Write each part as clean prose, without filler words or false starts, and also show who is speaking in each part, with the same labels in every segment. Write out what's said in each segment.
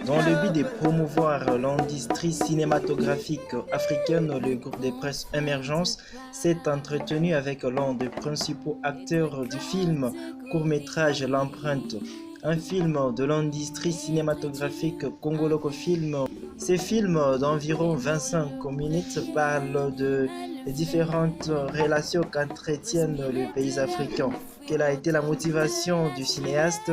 Speaker 1: Dans le but de promouvoir l'industrie cinématographique africaine, le groupe de presse Émergence s'est entretenu avec l'un des principaux acteurs du film court-métrage L'Empreinte, un film de l'industrie cinématographique congolo film. Ce film d'environ 25 minutes parle de différentes relations qu'entretiennent le pays africain. Quelle a été la motivation du cinéaste?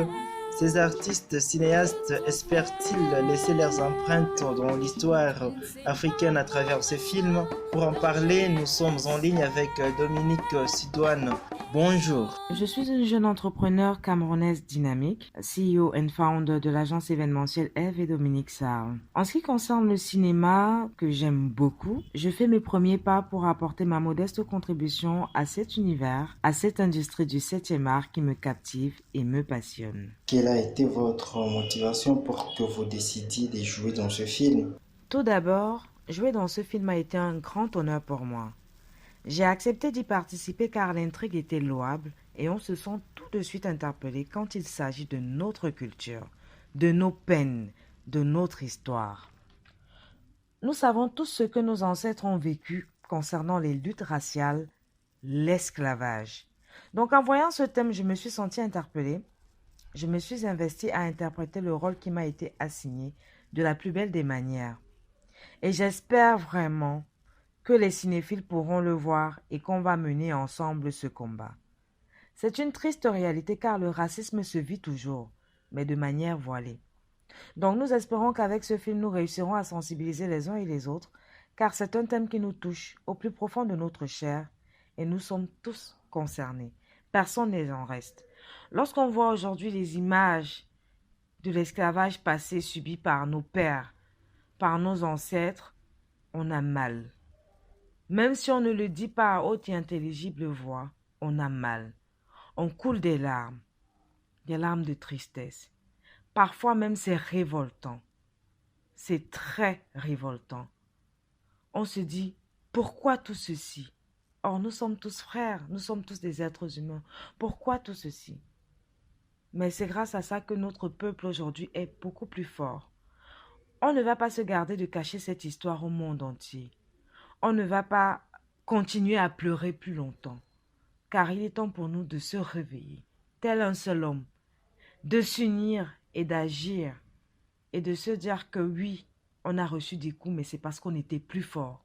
Speaker 1: Ces artistes cinéastes espèrent-ils laisser leurs empreintes dans l'histoire africaine à travers ces films? Pour en parler, nous sommes en ligne avec Dominique Sidoine. Bonjour.
Speaker 2: Je suis une jeune entrepreneur camerounaise dynamique, CEO and founder de l'agence événementielle Eve et Dominique Sarr. En ce qui concerne le cinéma, que j'aime beaucoup, je fais mes premiers pas pour apporter ma modeste contribution à cet univers, à cette industrie du 7e art qui me captive et me passionne.
Speaker 1: Quelle a été votre motivation pour que vous décidiez de jouer dans ce film?
Speaker 2: Tout d'abord, jouer dans ce film a été un grand honneur pour moi. J'ai accepté d'y participer car l'intrigue était louable et on se sent tout de suite interpellé quand il s'agit de notre culture, de nos peines, de notre histoire. Nous savons tous ce que nos ancêtres ont vécu concernant les luttes raciales, l'esclavage. Donc en voyant ce thème, je me suis sentie interpellée. Je me suis investie à interpréter le rôle qui m'a été assigné de la plus belle des manières. Et j'espère vraiment que les cinéphiles pourront le voir et qu'on va mener ensemble ce combat. C'est une triste réalité car le racisme se vit toujours, mais de manière voilée. Donc nous espérons qu'avec ce film, nous réussirons à sensibiliser les uns et les autres, car c'est un thème qui nous touche au plus profond de notre chair et nous sommes tous concernés. Personne n'est en reste. Lorsqu'on voit aujourd'hui les images de l'esclavage passé subi par nos pères, par nos ancêtres, on a mal. Même si on ne le dit pas à haute et intelligible voix, on a mal. On coule des larmes de tristesse. Parfois même c'est révoltant. C'est très révoltant. On se dit, pourquoi tout ceci? Or, nous sommes tous frères, nous sommes tous des êtres humains. Pourquoi tout ceci? Mais c'est grâce à ça que notre peuple aujourd'hui est beaucoup plus fort. On ne va pas se garder de cacher cette histoire au monde entier. On ne va pas continuer à pleurer plus longtemps, car il est temps pour nous de se réveiller, tel un seul homme, de s'unir et d'agir, et de se dire que oui, on a reçu des coups, mais c'est parce qu'on était plus fort.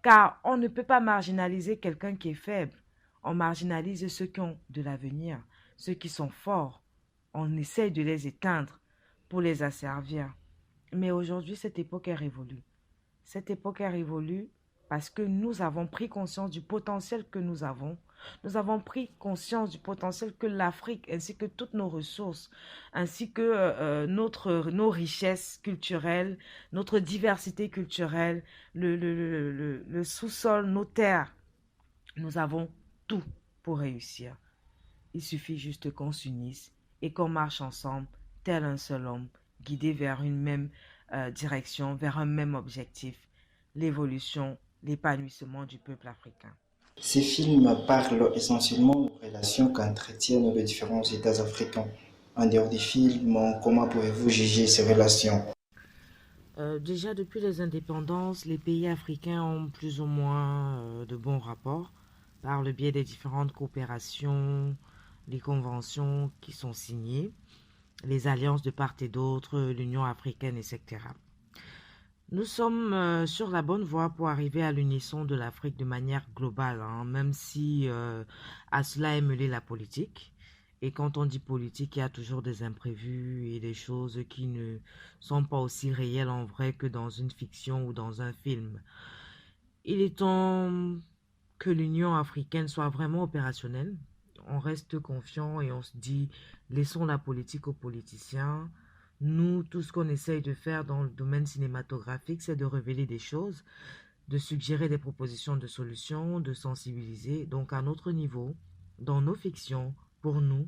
Speaker 2: Car on ne peut pas marginaliser quelqu'un qui est faible, on marginalise ceux qui ont de l'avenir, ceux qui sont forts, on essaye de les éteindre pour les asservir. Mais aujourd'hui, cette époque est révolue. Cette époque est révolue parce que nous avons pris conscience du potentiel que nous avons. Nous avons pris conscience du potentiel que l'Afrique, ainsi que toutes nos ressources, ainsi que nos richesses culturelles, notre diversité culturelle, le sous-sol, nos terres. Nous avons tout pour réussir. Il suffit juste qu'on s'unisse et qu'on marche ensemble, tel un seul homme, guidé vers une même direction, vers un même objectif, l'évolution, l'épanouissement du peuple africain.
Speaker 1: Ces films parlent essentiellement de relations qu'entretiennent les différents États africains. En dehors des films, comment pouvez-vous juger ces relations?
Speaker 2: Déjà depuis les indépendances, les pays africains ont plus ou moins de bons rapports par le biais des différentes coopérations, les conventions qui sont signées, les alliances de part et d'autre, l'Union africaine, etc. Nous sommes sur la bonne voie pour arriver à l'unisson de l'Afrique de manière globale, hein, même si à cela est mêlée la politique. Et quand on dit politique, il y a toujours des imprévus et des choses qui ne sont pas aussi réelles en vrai que dans une fiction ou dans un film. Il est temps que l'Union africaine soit vraiment opérationnelle. On reste confiant et on se dit, laissons la politique aux politiciens. Nous, tout ce qu'on essaye de faire dans le domaine cinématographique, c'est de révéler des choses, de suggérer des propositions de solutions, de sensibiliser. Donc à notre niveau, dans nos fictions, pour nous,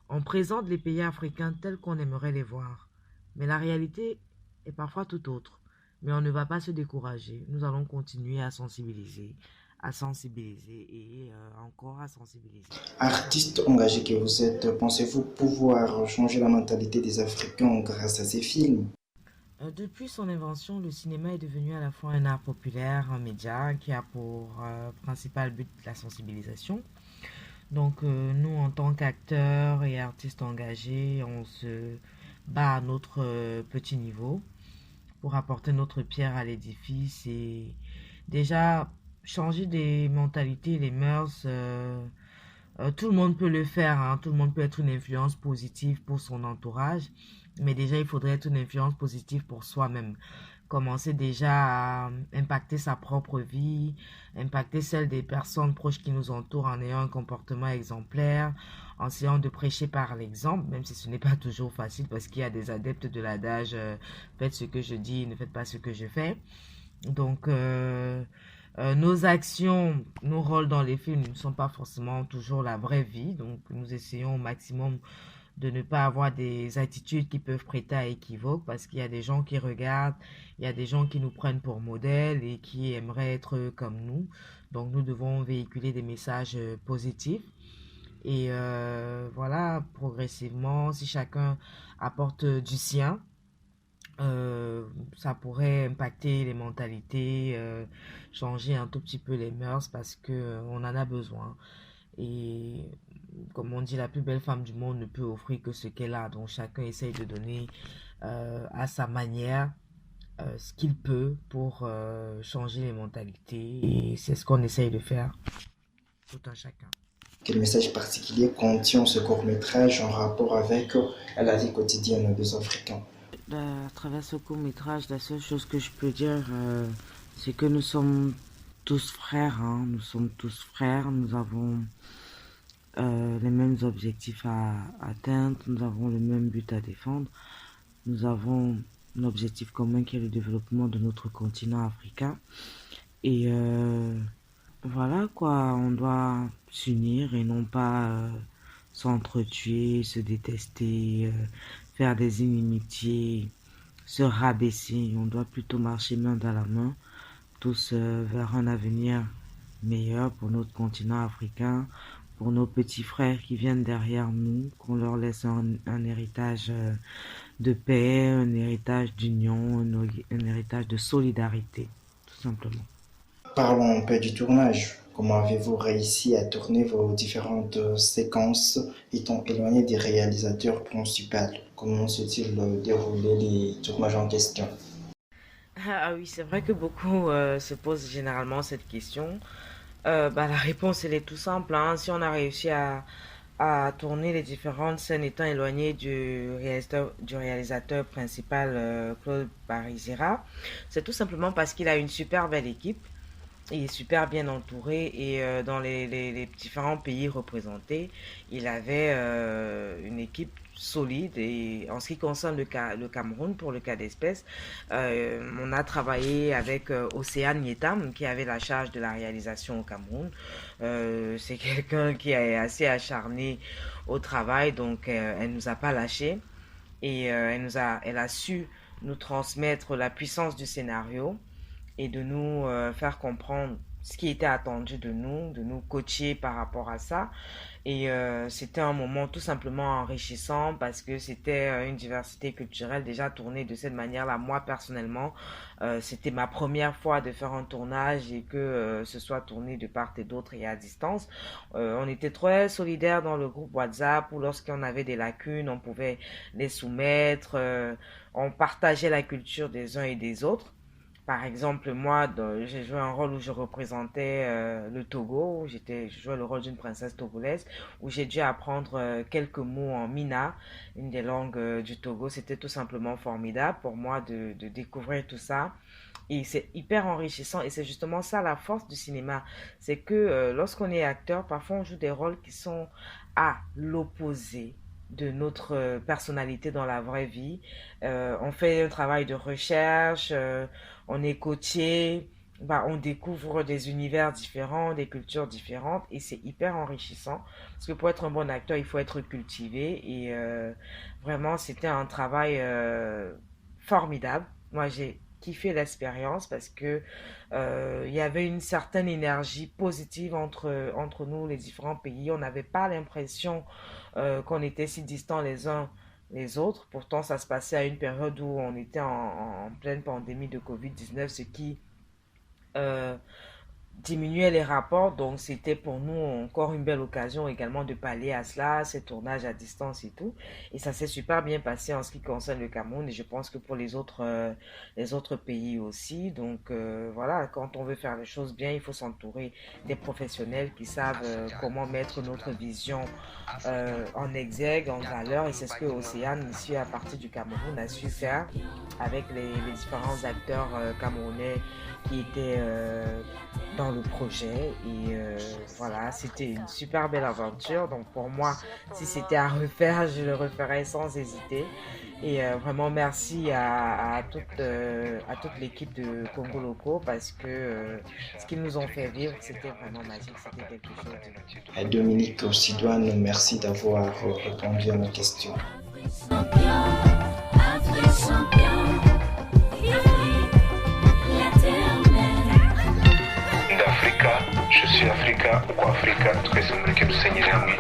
Speaker 2: on présente les pays africains tels qu'on aimerait les voir. Mais la réalité est parfois tout autre. Mais on ne va pas se décourager. Nous allons continuer à sensibiliser et encore à sensibiliser.
Speaker 1: Artiste engagé que vous êtes, pensez-vous pouvoir changer la mentalité des Africains grâce à ces films?
Speaker 2: Depuis son invention, le cinéma est devenu à la fois un art populaire, un média qui a pour principal but la sensibilisation. Donc nous, en tant qu'acteurs et artistes engagés, on se bat à notre petit niveau pour apporter notre pierre à l'édifice et déjà changer des mentalités, les mœurs. Tout le monde peut le faire, hein. Tout le monde peut être une influence positive pour son entourage, mais déjà il faudrait être une influence positive pour soi-même. Commencer déjà à impacter sa propre vie, impacter celle des personnes proches qui nous entourent en ayant un comportement exemplaire, en essayant de prêcher par l'exemple, même si ce n'est pas toujours facile parce qu'il y a des adeptes de l'adage faites ce que je dis, ne faites pas ce que je fais. Donc, nos actions, nos rôles dans les films ne sont pas forcément toujours la vraie vie. Donc, nous essayons au maximum de ne pas avoir des attitudes qui peuvent prêter à équivoque parce qu'il y a des gens qui regardent, il y a des gens qui nous prennent pour modèle et qui aimeraient être comme nous. Donc, nous devons véhiculer des messages positifs. Et voilà, progressivement, si chacun apporte du sien, ça pourrait impacter les mentalités, changer un tout petit peu les mœurs parce que on en a besoin. Et comme on dit, la plus belle femme du monde ne peut offrir que ce qu'elle a. Donc chacun essaye de donner à sa manière ce qu'il peut pour changer les mentalités. Et c'est ce qu'on essaye de faire, tout un chacun.
Speaker 1: Quel message particulier contient ce court-métrage en rapport avec la vie quotidienne des Africains?
Speaker 2: À travers ce court métrage, la seule chose que je peux dire, c'est que nous sommes tous frères, hein. Nous sommes tous frères, nous avons les mêmes objectifs à atteindre, nous avons le même but à défendre, nous avons un objectif commun qui est le développement de notre continent africain. Et voilà quoi, on doit s'unir et non pas s'entretuer, se détester, faire des inimitiés, se rabaisser. On doit plutôt marcher main dans la main, tous vers un avenir meilleur pour notre continent africain, pour nos petits frères qui viennent derrière nous, qu'on leur laisse un héritage de paix, un héritage d'union, un héritage de solidarité, tout simplement.
Speaker 1: Parlons un peu du tournage. Comment avez-vous réussi à tourner vos différentes séquences étant éloigné des réalisateurs principaux? Comment s'est-il déroulé les tournages en question?
Speaker 2: Ah oui, c'est vrai que beaucoup se posent généralement cette question. La réponse, elle est tout simple, hein. Si on a réussi à tourner les différentes scènes étant éloignées du réalisateur principal Claude Barizera, c'est tout simplement parce qu'il a une super belle équipe. Il est super bien entouré et dans les différents pays représentés, il avait une équipe solide et en ce qui concerne le Cameroun, pour le cas d'espèce, on a travaillé avec Océane Yetam qui avait la charge de la réalisation au Cameroun. C'est quelqu'un qui est assez acharné au travail, donc elle nous a pas lâché et elle a su nous transmettre la puissance du scénario et de nous faire comprendre ce qui était attendu de nous coacher par rapport à ça. Et c'était un moment tout simplement enrichissant parce que c'était une diversité culturelle déjà tournée de cette manière-là. Moi, personnellement, c'était ma première fois de faire un tournage et que ce soit tourné de part et d'autre et à distance. On était très solidaires dans le groupe WhatsApp où lorsqu'on avait des lacunes, on pouvait les soumettre. On partageait la culture des uns et des autres. Par exemple, moi, j'ai joué un rôle où je représentais le Togo, je jouais le rôle d'une princesse togolaise, où j'ai dû apprendre quelques mots en Mina, une des langues du Togo. C'était tout simplement formidable pour moi de découvrir tout ça. Et c'est hyper enrichissant. Et c'est justement ça la force du cinéma. C'est que lorsqu'on est acteur, parfois on joue des rôles qui sont à l'opposé de notre personnalité dans la vraie vie. On fait un travail de recherche, on est coaché, on découvre des univers différents, des cultures différentes et c'est hyper enrichissant parce que pour être un bon acteur, il faut être cultivé et vraiment c'était un travail formidable. Moi, j'ai kiffé l'expérience parce que il y avait une certaine énergie positive entre nous, les différents pays. On n'avait pas l'impression qu'on était si distants les uns les autres. Pourtant, ça se passait à une période où on était en pleine pandémie de Covid-19, ce qui euh, diminuer les rapports. Donc, c'était pour nous encore une belle occasion également de pallier à cela, ces tournages à distance et tout. Et ça s'est super bien passé en ce qui concerne le Cameroun et je pense que pour les autres pays aussi. Donc, voilà, quand on veut faire les choses bien, il faut s'entourer des professionnels qui savent comment mettre notre vision en exergue, en valeur. Et c'est ce que Océane, ici, à partir du Cameroun, a su faire avec les différents acteurs camerounais qui étaient dans le projet et voilà, c'était une super belle aventure. Donc pour moi, si c'était à refaire, je le referais sans hésiter. Et vraiment merci à toute l'équipe de Congo Loco parce que ce qu'ils nous ont fait vivre, c'était vraiment magique, c'était quelque chose de...
Speaker 1: Dominique Sidoine, merci d'avoir répondu à nos questions.
Speaker 3: D'Africa, je suis Africa ou Africa, twese muri ke dusenyere hamwe